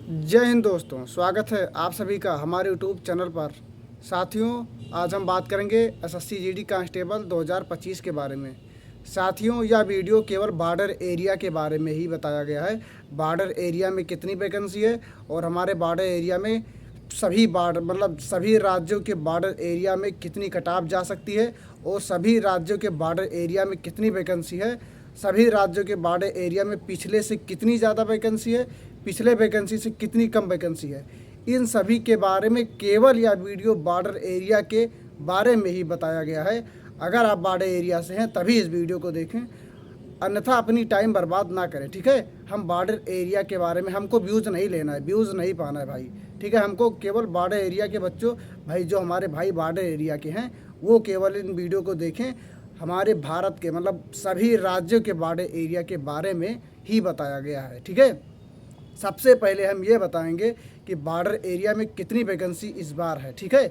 जय हिंद दोस्तों, स्वागत है आप सभी का हमारे यूट्यूब चैनल पर। साथियों, आज हम बात करेंगे एसएससी जीडी कांस्टेबल 2025 के बारे में। साथियों, यह वीडियो केवल बॉर्डर एरिया के बारे में ही बताया गया है। बॉर्डर एरिया में कितनी वैकेंसी है और हमारे बॉर्डर एरिया में सभी राज्यों के बॉर्डर एरिया में कितनी कटाव जा सकती है और सभी राज्यों के बॉर्डर एरिया में कितनी वैकेंसी है, सभी राज्यों के बॉर्डर एरिया में पिछले से कितनी ज़्यादा वैकेंसी है, पिछले वैकेंसी से कितनी कम वैकेंसी है, इन सभी के बारे में केवल यह वीडियो बॉर्डर एरिया के बारे में ही बताया गया है। अगर आप बॉर्डर एरिया से हैं तभी इस वीडियो को देखें, अन्यथा अपनी टाइम बर्बाद ना करें। ठीक है, हम बॉर्डर एरिया के बारे में, हमको व्यूज़ नहीं लेना है, व्यूज़ नहीं पाना है भाई। ठीक है, हमको केवल बॉर्डर एरिया के बच्चों भाई, जो हमारे भाई बॉर्डर एरिया के हैं, वो केवल इन वीडियो को देखें। हमारे भारत के सभी राज्यों के बॉर्डर एरिया के बारे में ही बताया गया है। ठीक है, सबसे पहले हम ये बताएंगे कि बॉर्डर एरिया में कितनी वैकेंसी इस बार है। ठीक है,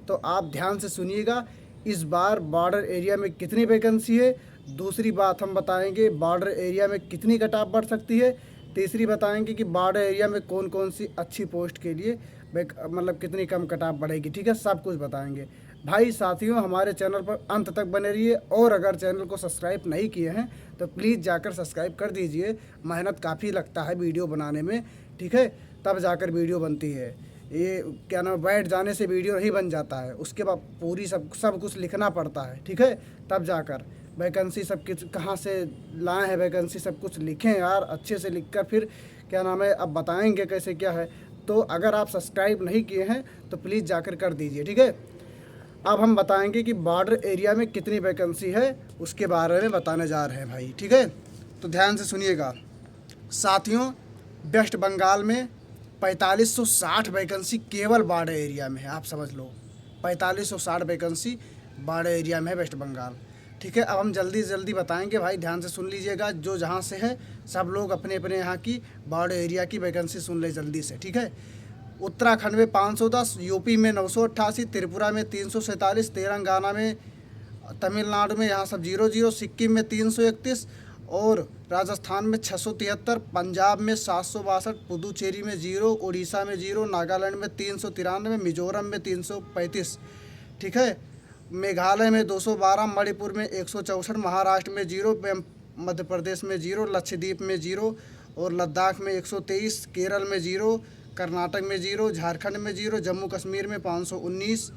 तो आप ध्यान से सुनिएगा, इस बार बॉर्डर एरिया में कितनी वैकेंसी है। दूसरी बात हम बताएंगे बॉर्डर एरिया में कितनी कटाव बढ़ सकती है। तीसरी बताएंगे कि बॉर्डर एरिया में कौन कौन सी अच्छी पोस्ट के लिए कितनी कम कटाव बढ़ेगी। ठीक है, सब कुछ बताएंगे भाई। साथियों, हमारे चैनल पर अंत तक बने रहिए और अगर चैनल को सब्सक्राइब नहीं किए हैं तो प्लीज़ जाकर सब्सक्राइब कर दीजिए। मेहनत काफ़ी लगता है वीडियो बनाने में। ठीक है, तब जाकर वीडियो बनती है। ये क्या नाम, बैठ जाने से वीडियो नहीं बन जाता है, उसके बाद पूरी सब कुछ लिखना पड़ता है। ठीक है, तब जाकर वैकेंसी सब कहाँ से लाए हैं, वैकेंसी सब कुछ लिखें यार, अच्छे से लिखकर फिर क्या नाम है अब बताएंगे कैसे क्या है। तो अगर आप सब्सक्राइब नहीं किए हैं तो प्लीज़ जाकर कर दीजिए। ठीक है, अब हम बताएंगे कि बॉर्डर एरिया में कितनी वैकेंसी है, उसके बारे में बताने जा रहे हैं भाई। ठीक है, तो ध्यान से सुनिएगा साथियों। वेस्ट बंगाल में 4560 वैकेंसी केवल बॉर्डर एरिया में है। आप समझ लो, 4560 वैकेंसी बॉर्डर एरिया में है वेस्ट बंगाल। ठीक है, अब हम जल्दी जल्दी बताएंगे भाई, ध्यान से सुन लीजिएगा। जो जहाँ से है सब लोग अपने अपने यहाँ की बॉर्डर एरिया की वैकेंसी सुन ले जल्दी से। ठीक है, उत्तराखंड में 510, यूपी में 988, त्रिपुरा में 347, तेलंगाना में, तमिलनाडु में यहाँ सब 00, सिक्किम में 331 और राजस्थान में 673, पंजाब में 762, पुदुचेरी में 0, उड़ीसा में 0, नागालैंड में 393, मिजोरम में 335। ठीक है, मेघालय में 212, मणिपुर में 164, महाराष्ट्र में 0, मध्य प्रदेश में 0, लक्षद्वीप में 0 और लद्दाख में 123, केरल में 0, कर्नाटक में 0, झारखंड में 0, जम्मू कश्मीर में 519,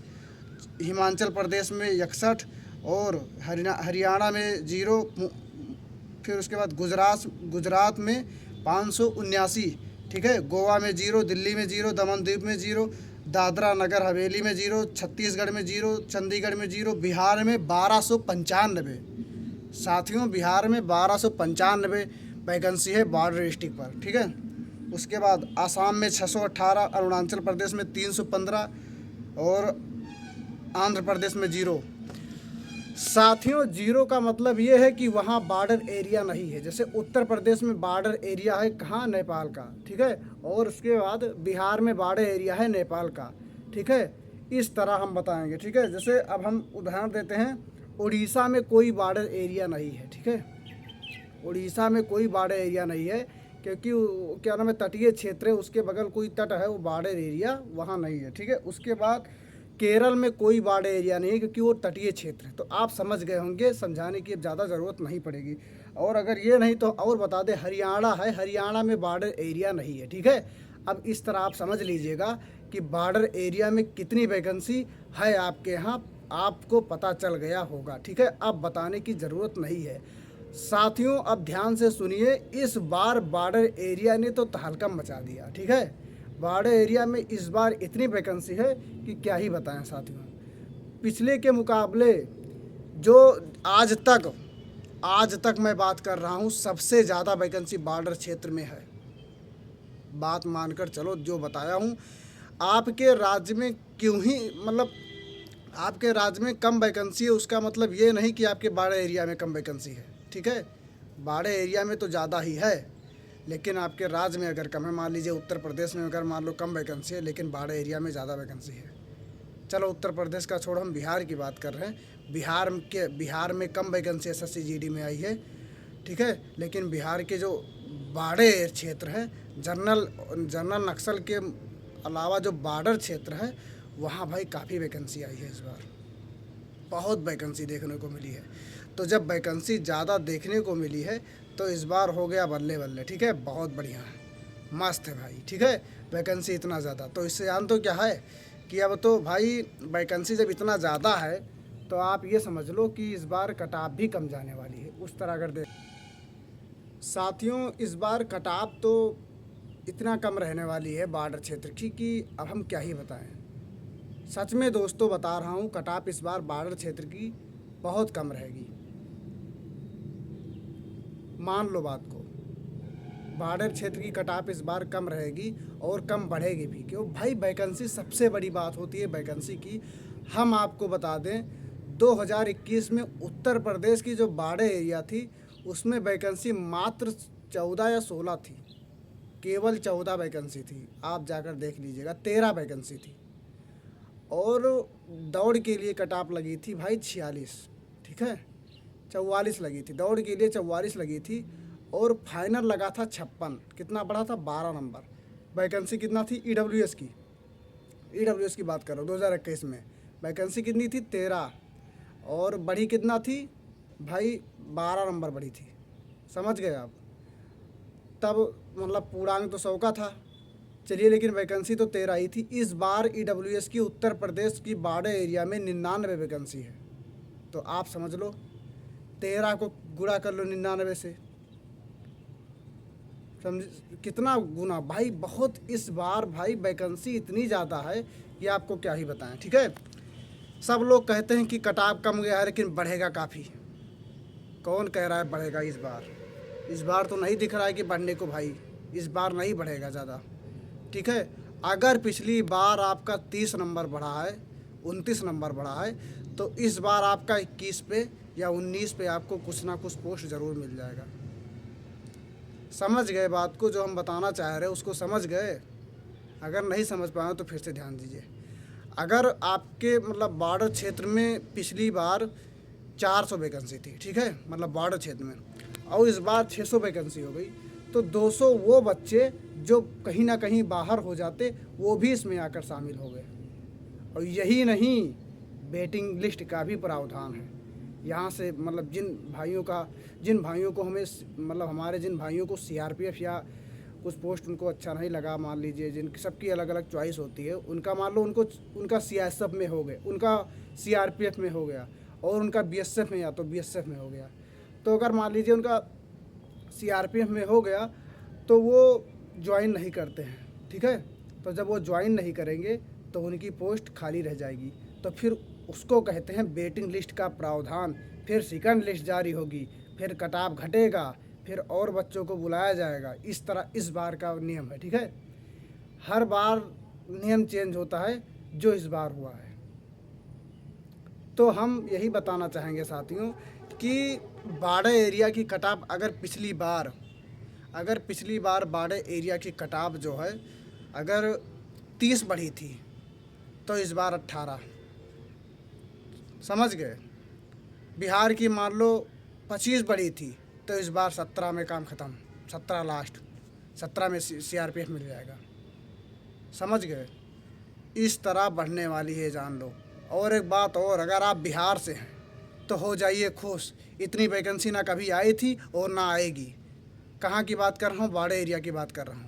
हिमाचल प्रदेश में 61 और हरियाणा में 0। फिर उसके बाद गुजरात में 579। ठीक है, गोवा में 0, दिल्ली में 0, दमन द्वीप में 0, दादरा नगर हवेली में 0, छत्तीसगढ़ में 0, चंडीगढ़ में 0, बिहार में 1295। साथियों, बिहार में 1295 वैकेंसी है बॉर्डर डिस्ट्रिक्ट पर। ठीक है, उसके बाद आसाम में 618, अरुणाचल प्रदेश में 315 और आंध्र प्रदेश में 0। साथियों, 0 का मतलब ये है कि वहाँ बॉर्डर एरिया नहीं है। जैसे उत्तर प्रदेश में बॉर्डर एरिया है कहाँ, नेपाल का। ठीक है, और उसके बाद बिहार में बॉर्डर एरिया है नेपाल का। ठीक है, इस तरह हम बताएंगे। ठीक है, जैसे अब हम उदाहरण देते हैं, उड़ीसा में कोई बॉर्डर एरिया नहीं है। ठीक है, उड़ीसा में कोई बॉर्डर एरिया नहीं है क्योंकि क्या नाम है, तटीय क्षेत्र है, उसके बगल कोई तट है, वो बॉर्डर एरिया वहाँ नहीं है। ठीक है, उसके बाद केरल में कोई बॉर्डर एरिया नहीं है क्योंकि वो तटीय क्षेत्र है। तो आप समझ गए होंगे, समझाने की अब ज़्यादा ज़रूरत नहीं पड़ेगी। और अगर ये नहीं तो और बता दें, हरियाणा है, हरियाणा में बॉर्डर एरिया नहीं है। ठीक है, अब इस तरह आप समझ लीजिएगा कि बॉर्डर एरिया में कितनी वैकेंसी है आपके यहाँ, आपको पता चल गया होगा। ठीक है, अब बताने की ज़रूरत नहीं है। साथियों, अब ध्यान से सुनिए, इस बार बॉर्डर एरिया ने तो तहलका मचा दिया। ठीक है, बॉर्डर एरिया में इस बार इतनी वैकेंसी है कि क्या ही बताएं साथियों। पिछले के मुकाबले जो आज तक मैं बात कर रहा हूँ, सबसे ज़्यादा वैकेंसी बॉर्डर क्षेत्र में है। बात मानकर चलो, जो बताया हूँ। आपके राज्य में क्यों ही आपके राज्य में कम वैकेंसी है, उसका मतलब ये नहीं कि आपके बॉर्डर एरिया में कम वैकेंसी है। ठीक है, बॉर्डर एरिया में तो ज़्यादा ही है, लेकिन आपके राज्य में अगर कम है, मान लीजिए उत्तर प्रदेश में अगर मान लो कम वैकेंसी है, लेकिन बॉर्डर एरिया में ज़्यादा वैकेंसी है। चलो उत्तर प्रदेश का छोड़ो, हम बिहार की बात कर रहे हैं। बिहार में कम वैकेंसी एसएससी जीडी में आई है। ठीक है, लेकिन बिहार के जो बॉर्डर क्षेत्र है, जनरल नक्सल के अलावा जो बॉर्डर क्षेत्र है वहाँ भाई काफ़ी वैकेंसी आई है इस बार, बहुत वैकेंसी देखने को मिली है। तो जब वैकेंसी ज़्यादा देखने को मिली है तो इस बार हो गया बल्ले बल्ले, ठीक है, बहुत बढ़िया है, मस्त है भाई, ठीक है। वैकेंसी इतना ज़्यादा तो इससे जान तो क्या है कि अब तो भाई वैकेंसी जब इतना ज़्यादा है तो आप ये समझ लो कि इस बार कटाव भी कम जाने वाली है उस तरह अगर देख। साथियों इस बार कटाव तो इतना कम रहने वाली है बॉर्डर क्षेत्र की कि अब हम क्या ही बताएं। सच में दोस्तों बता रहा हूँ, कटाव इस बार बॉर्डर क्षेत्र की बहुत कम रहेगी, मान लो बात को। बॉर्डर क्षेत्र की कटाव इस बार कम रहेगी और कम बढ़ेगी भी, क्यों भाई वैकेंसी सबसे बड़ी बात होती है वैकेंसी की। हम आपको बता दें 2021 में उत्तर प्रदेश की जो बॉर्डर एरिया थी उसमें वैकेंसी मात्र 14 या 16 थी, केवल 14 वैकेंसी थी, आप जाकर देख लीजिएगा 13 वैकेंसी थी। और दौड़ के लिए कटाप लगी थी भाई 46, ठीक है, 44 लगी थी, दौड़ के लिए 44 लगी थी और फाइनल लगा था 56। कितना बढ़ा था 12 नंबर। वैकेंसी कितना थी ईडब्ल्यूएस की बात करो 2021 में वैकेंसी कितनी थी 13 और बढ़ी कितना थी भाई 12 नंबर बढ़ी थी, समझ गए आप। तब मतलब पूर्णांक तो 100 का था, चलिए, लेकिन वैकेंसी तो 13 ही थी। इस बार ईडब्ल्यूएस की उत्तर प्रदेश की बॉर्डर एरिया में 99 वैकेंसी है, तो आप समझ लो 13 को गुणा कर लो 99 से, समझ कितना गुना भाई, बहुत इस बार भाई वैकेंसी इतनी ज़्यादा है कि आपको क्या ही बताएं, ठीक है। सब लोग कहते हैं कि कटाव कम गया है लेकिन बढ़ेगा काफ़ी, कौन कह रहा है बढ़ेगा इस बार तो नहीं दिख रहा है कि बढ़ने को भाई, इस बार नहीं बढ़ेगा ज़्यादा, ठीक है। अगर पिछली बार आपका 30 नंबर बढ़ा है, 29 नंबर बढ़ा है, तो इस बार आपका 21 पे या 19 पे आपको कुछ ना कुछ पोस्ट ज़रूर मिल जाएगा। समझ गए बात को, जो हम बताना चाह रहे हैं उसको समझ गए? अगर नहीं समझ पाए तो फिर से ध्यान दीजिए। अगर आपके मतलब बॉर्डर क्षेत्र में पिछली बार 400 वैकेंसी थी, ठीक है, मतलब बॉर्डर क्षेत्र में, और इस बार 600 वैकेंसी हो गई, तो 200 वो बच्चे जो कहीं ना कहीं बाहर हो जाते वो भी इसमें आकर शामिल हो गए। और यही नहीं, वेटिंग लिस्ट का भी प्रावधान है। यहाँ से मतलब जिन भाइयों को हमें मतलब हमारे जिन भाइयों को सीआरपीएफ या कुछ पोस्ट उनको अच्छा नहीं लगा, मान लीजिए जिन सबकी अलग अलग चॉइस होती है, उनका मान लो उनका सीएसएफ में हो गए, उनका सीआरपीएफ में हो गया और उनका बीएसएफ में या तो बीएसएफ में हो गया। तो अगर मान लीजिए उनका सीआरपीएफ में हो गया तो वो ज्वाइन नहीं करते हैं, ठीक है। तो जब वो ज्वाइन नहीं करेंगे तो उनकी पोस्ट खाली रह जाएगी, तो फिर उसको कहते हैं वेटिंग लिस्ट का प्रावधान। फिर सेकंड लिस्ट जारी होगी, फिर कटाव घटेगा, फिर और बच्चों को बुलाया जाएगा। इस तरह इस बार का नियम है, ठीक है। हर बार नियम चेंज होता है, जो इस बार हुआ है। तो हम यही बताना चाहेंगे साथियों कि बॉर्डर एरिया की कटाव अगर पिछली बार बॉर्डर एरिया की कटाव जो है अगर 30 बढ़ी थी तो इस बार 18, समझ गए। बिहार की मान लो 25 बढ़ी थी तो इस बार 17 में काम ख़त्म, 17 लास्ट, 17 में सीआरपीएफ मिल जाएगा, समझ गए। इस तरह बढ़ने वाली है, जान लो। और एक बात और, अगर आप बिहार से हैं तो हो जाइए खुश, इतनी वैकेंसी ना कभी आई थी और ना आएगी। कहाँ की बात कर रहा हूँ? बॉर्डर एरिया की बात कर रहा हूँ,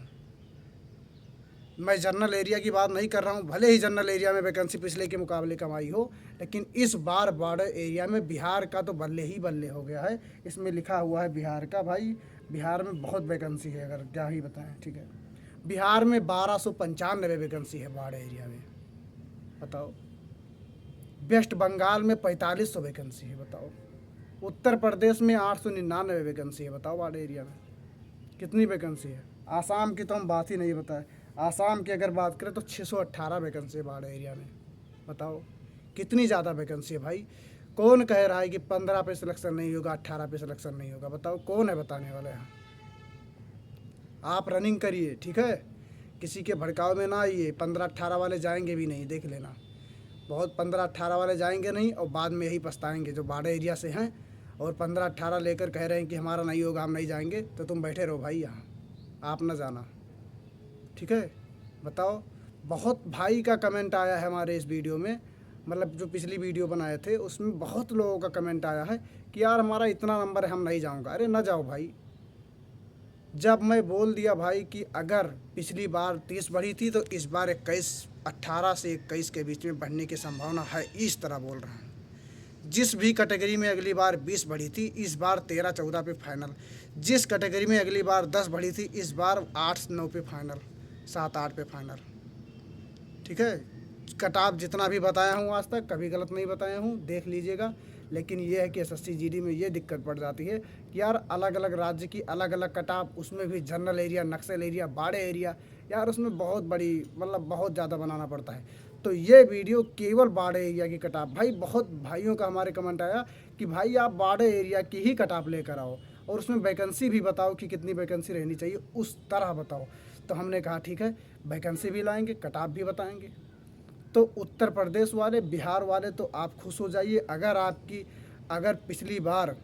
मैं जनरल एरिया की बात नहीं कर रहा हूँ। भले ही जनरल एरिया में वैकेंसी पिछले के मुकाबले कम आई हो, लेकिन इस बार बॉर्डर एरिया में बिहार का तो बल्ले ही बल्ले हो गया है। इसमें लिखा हुआ है बिहार का, भाई बिहार में बहुत वैकेंसी है, अगर क्या ही बताएं, ठीक है। बिहार में 1295 वैकेंसी है बॉर्डर एरिया में, बताओ। वेस्ट बंगाल में 4500 वैकेंसी है, बताओ। उत्तर प्रदेश में 899 वैकेंसी है, बताओ बॉर्डर एरिया में कितनी वैकेंसी है। आसाम की तो हम बात ही नहीं बताए, आसाम की अगर बात करें तो 618 वैकेंसी है बॉर्डर एरिया में, बताओ कितनी ज़्यादा वैकेंसी है भाई। कौन कह रहा है कि 15 पे सिलेक्शन नहीं होगा, 18 पे सिलेक्शन नहीं होगा? बताओ कौन है बताने वाला यहाँ? आप रनिंग करिए, ठीक है, किसी के भड़काव में ना आइए। 15-18 वाले जाएंगे भी नहीं, देख लेना। बहुत 15-18 वाले जाएंगे नहीं और बाद में यही पछताएंगे जो बॉर्डर एरिया से हैं और 15-18 लेकर कह रहे हैं कि हमारा नहीं होगा, हम नहीं जाएंगे, तो तुम बैठे रहो भाई यहाँ, आप ना जाना। ठीक है, बताओ। बहुत भाई का कमेंट आया है हमारे इस वीडियो में, मतलब जो पिछली वीडियो बनाए थे उसमें बहुत लोगों का कमेंट आया है कि यार हमारा इतना नंबर है, हम नहीं जाऊँगा। अरे ना जाओ भाई। जब मैं बोल दिया भाई कि अगर पिछली बार 30 बढ़ी थी तो इस बार 18 से 21 के बीच में बढ़ने की संभावना है, इस तरह बोल रहा हूँ। जिस भी कैटेगरी में अगली बार 20 बढ़ी थी, इस बार 13-14 पे फाइनल। जिस कैटेगरी में अगली बार 10 बढ़ी थी, इस बार 8-9 पे फाइनल, 7-8 पे फाइनल। ठीक है, कट ऑफ जितना भी बताया हूँ आज तक कभी गलत नहीं बताया हूँ, देख लीजिएगा। लेकिन ये है कि एसएससी जीडी में ये दिक्कत पड़ जाती है कि यार अलग अलग राज्य की अलग अलग कट ऑफ, उसमें भी जनरल एरिया, नक्सल एरिया, बाड़े एरिया, यार उसमें बहुत बड़ी मतलब बहुत ज़्यादा बनाना पड़ता है। तो ये वीडियो केवल बाड़े एरिया की कट ऑफ। भाई बहुत भाइयों का हमारे कमेंट आया कि भाई आप बाड़े एरिया की ही कट ऑफ लेकर आओ और उसमें वैकेंसी भी बताओ कि कितनी वैकेंसी रहनी चाहिए, उस तरह बताओ। तो हमने कहा ठीक है, वैकेंसी भी लाएंगे, कट ऑफ भी बताएंगे। तो उत्तर प्रदेश वाले, बिहार वाले तो आप खुश हो जाइए। अगर पिछली बार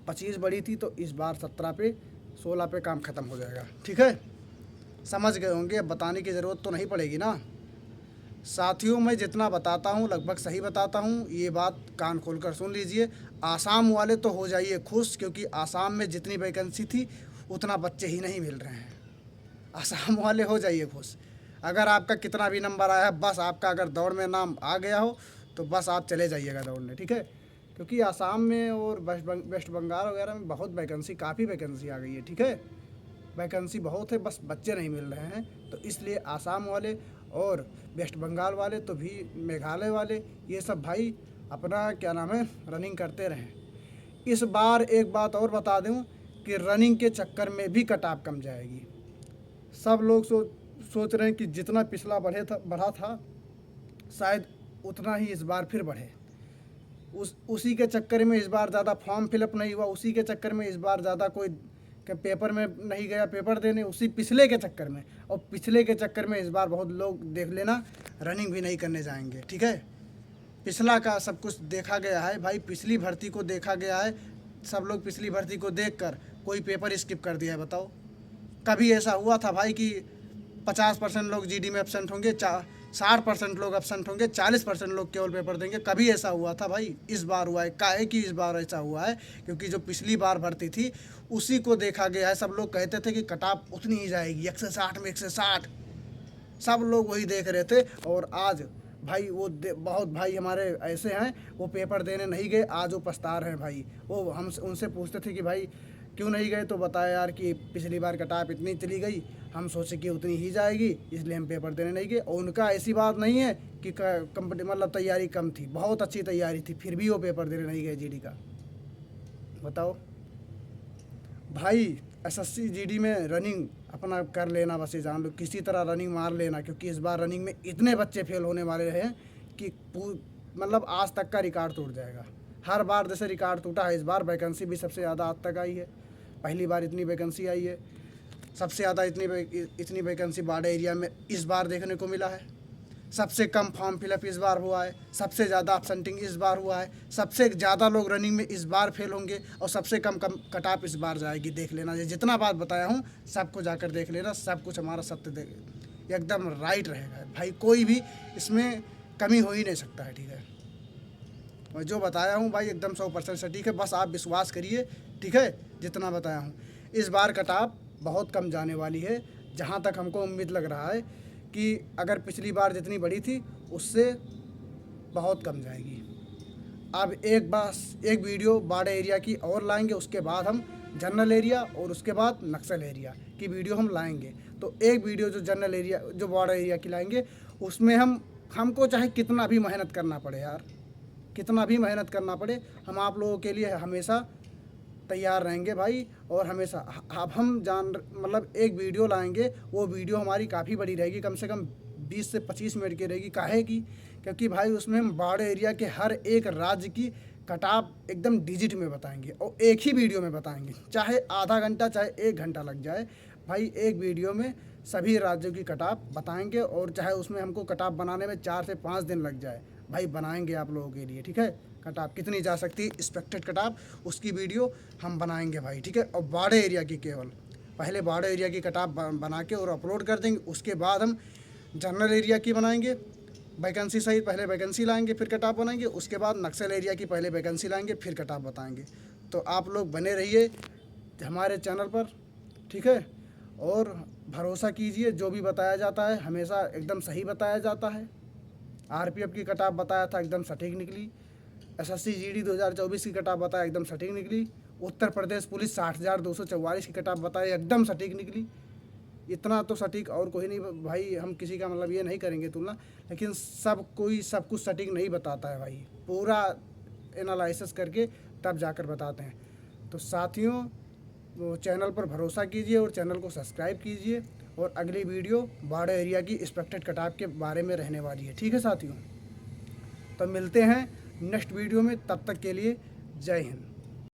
25 बढ़ी थी तो इस बार 17 पे 16 पे काम ख़त्म हो जाएगा। ठीक है, समझ गए होंगे, अब बताने की ज़रूरत तो नहीं पड़ेगी ना। साथियों, मैं जितना बताता हूँ लगभग सही बताता हूँ, ये बात कान खोलकर सुन लीजिए। आसाम वाले तो हो जाइए खुश, क्योंकि आसाम में जितनी वैकेंसी थी उतना बच्चे ही नहीं मिल रहे हैं। आसाम वाले हो जाइए खुश। अगर आपका कितना भी नंबर आया है, बस आपका अगर दौड़ में नाम आ गया हो तो बस आप चले जाइएगा दौड़ने। ठीक है, क्योंकि आसाम में और वेस्ट बंगाल वगैरह में बहुत वैकेंसी, काफ़ी वैकेंसी आ गई है। ठीक है, वैकेंसी बहुत है, बस बच्चे नहीं मिल रहे हैं। तो इसलिए आसाम वाले और वेस्ट बंगाल वाले, तो भी मेघालय वाले, ये सब भाई अपना क्या नाम है रनिंग करते रहें। इस बार एक बात और बता दूं कि रनिंग के चक्कर में भी कट ऑफ कम जाएगी। सब लोग सोच रहे हैं कि जितना पिछला बढ़ा था शायद उतना ही इस बार फिर बढ़े। उसी के चक्कर में इस बार ज़्यादा फॉर्म फिलअप नहीं हुआ, उसी के चक्कर में इस बार ज़्यादा कोई पेपर में नहीं गया पेपर देने, उसी पिछले के चक्कर में। और पिछले के चक्कर में इस बार बहुत लोग देख लेना रनिंग भी नहीं करने जाएंगे। ठीक है, पिछला का सब कुछ देखा गया है भाई, पिछली भर्ती को देखा गया है। सब लोग पिछली भर्ती को देखकर कोई पेपर स्किप कर दिया है, बताओ। कभी ऐसा हुआ था भाई कि 50% लोग जीडी में एब्सेंट होंगे, 60% लोग एब्सेंट होंगे, 40% लोग केवल पेपर देंगे? कभी ऐसा हुआ था भाई? इस बार हुआ है। काहे कि इस बार ऐसा हुआ है क्योंकि जो पिछली बार भर्ती थी उसी को देखा गया है। सब लोग कहते थे कि कट ऑफ उतनी ही जाएगी, 160 में 160, सब लोग वही देख रहे थे। और आज भाई वो बहुत भाई हमारे ऐसे हैं, वो पेपर देने नहीं गए, आज वो पछता रहे हैं भाई। वो हम उनसे पूछते थे कि भाई क्यों नहीं गए, तो बताया यार कि पिछली बार कट ऑफ इतनी चली गई, हम सोचे कि उतनी ही जाएगी, इसलिए हम पेपर देने नहीं गए। और उनका ऐसी बात नहीं है कि कंपनी मतलब तैयारी कम थी, बहुत अच्छी तैयारी थी, फिर भी वो पेपर देने नहीं गए जीडी का। बताओ भाई, एसएससी जीडी में रनिंग अपना कर लेना, बस ये जान लो, किसी तरह रनिंग मार लेना, क्योंकि इस बार रनिंग में इतने बच्चे फेल होने वाले हैं कि मतलब आज तक का रिकॉर्ड टूट जाएगा। हर बार जैसे रिकॉर्ड टूटा है, इस बार वैकेंसी भी सबसे ज़्यादा आज तक आई है। पहली बार इतनी वैकेंसी आई है, सबसे ज़्यादा इतनी वैकेंसी बाड़े एरिया में इस बार देखने को मिला है। सबसे कम फॉर्म फिलअप इस बार हुआ है, सबसे ज़्यादा अपसेंटिंग इस बार हुआ है, सबसे ज़्यादा लोग रनिंग में इस बार फेल होंगे और सबसे कम कट ऑफ इस बार जाएगी। देख लेना, ये जितना बात बताया हूँ सबको जाकर देख लेना, सब कुछ हमारा सत्य एकदम राइट रहेगा भाई, कोई भी इसमें कमी हो ही नहीं सकता है। ठीक है, मैं जो बताया हूँ भाई एकदम 100% सटीक है, बस आप विश्वास करिए। ठीक है, जितना बताया हूँ इस बार कट ऑफ बहुत कम जाने वाली है, जहाँ तक हमको उम्मीद लग रहा है कि अगर पिछली बार जितनी बढ़ी थी उससे बहुत कम जाएगी। अब एक वीडियो बाड़े एरिया की और लाएंगे, उसके बाद हम जनरल एरिया और उसके बाद नक्सल एरिया की वीडियो हम लाएंगे। तो एक वीडियो जो जनरल एरिया जो बाड़े एरिया की लाएंगे, उसमें हमको चाहे कितना भी मेहनत करना पड़े यार, कितना भी मेहनत करना पड़े, हम आप लोगों के लिए हमेशा तैयार रहेंगे भाई। और हमेशा अब हम मतलब एक वीडियो लाएंगे, वो वीडियो हमारी काफ़ी बड़ी रहेगी, कम से कम 20 से 25 मिनट की रहेगी। काहे की? क्योंकि भाई उसमें हम बाड़े एरिया के हर एक राज्य की कट ऑफ एकदम डिजिट में बताएंगे और एक ही वीडियो में बताएंगे, चाहे आधा घंटा चाहे 1 घंटा लग जाए भाई, एक वीडियो में सभी राज्यों की कट ऑफ बताएंगे। और चाहे उसमें हमको कट ऑफ बनाने में 4 से 5 दिन लग जाए भाई, बनाएंगे आप लोगों के लिए। ठीक है, कटाव कितनी जा सकती है एक्सपेक्टेड कटाव, उसकी वीडियो हम बनाएंगे भाई, ठीक है। और बाड़े एरिया की केवल पहले बाड़े एरिया की कटाव बना के और अपलोड कर देंगे, उसके बाद हम जनरल एरिया की बनाएंगे वैकेंसी सहित, पहले वैकेंसी लाएंगे फिर कटाव बनाएंगे, उसके बाद नक्सल एरिया की पहले वैकेंसी लाएंगे फिर कटाव बताएंगे। तो आप लोग बने रहिए हमारे चैनल पर, ठीक है। और भरोसा कीजिए, जो भी बताया जाता है हमेशा एकदम सही बताया जाता है। आरपीएफ की कटाव बताया था एकदम सटीक निकली, एसएससी जीडी 2024 की कटाव बताया एकदम सटीक निकली, उत्तर प्रदेश पुलिस 60,244 की कटाव बताया एकदम सटीक निकली। इतना तो सटीक और कोई नहीं भाई, हम किसी का मतलब ये नहीं करेंगे तुलना, लेकिन सब कोई सब कुछ सटीक नहीं बताता है भाई, पूरा एनालिसिस करके तब जाकर बताते हैं। तो साथियों वो चैनल पर भरोसा कीजिए और चैनल को सब्सक्राइब कीजिए, और अगली वीडियो बाड़े एरिया की एक्सपेक्टेड कटाव के बारे में रहने वाली है, ठीक है साथियों। तो मिलते हैं नेक्स्ट वीडियो में, तब तक के लिए जय हिंद।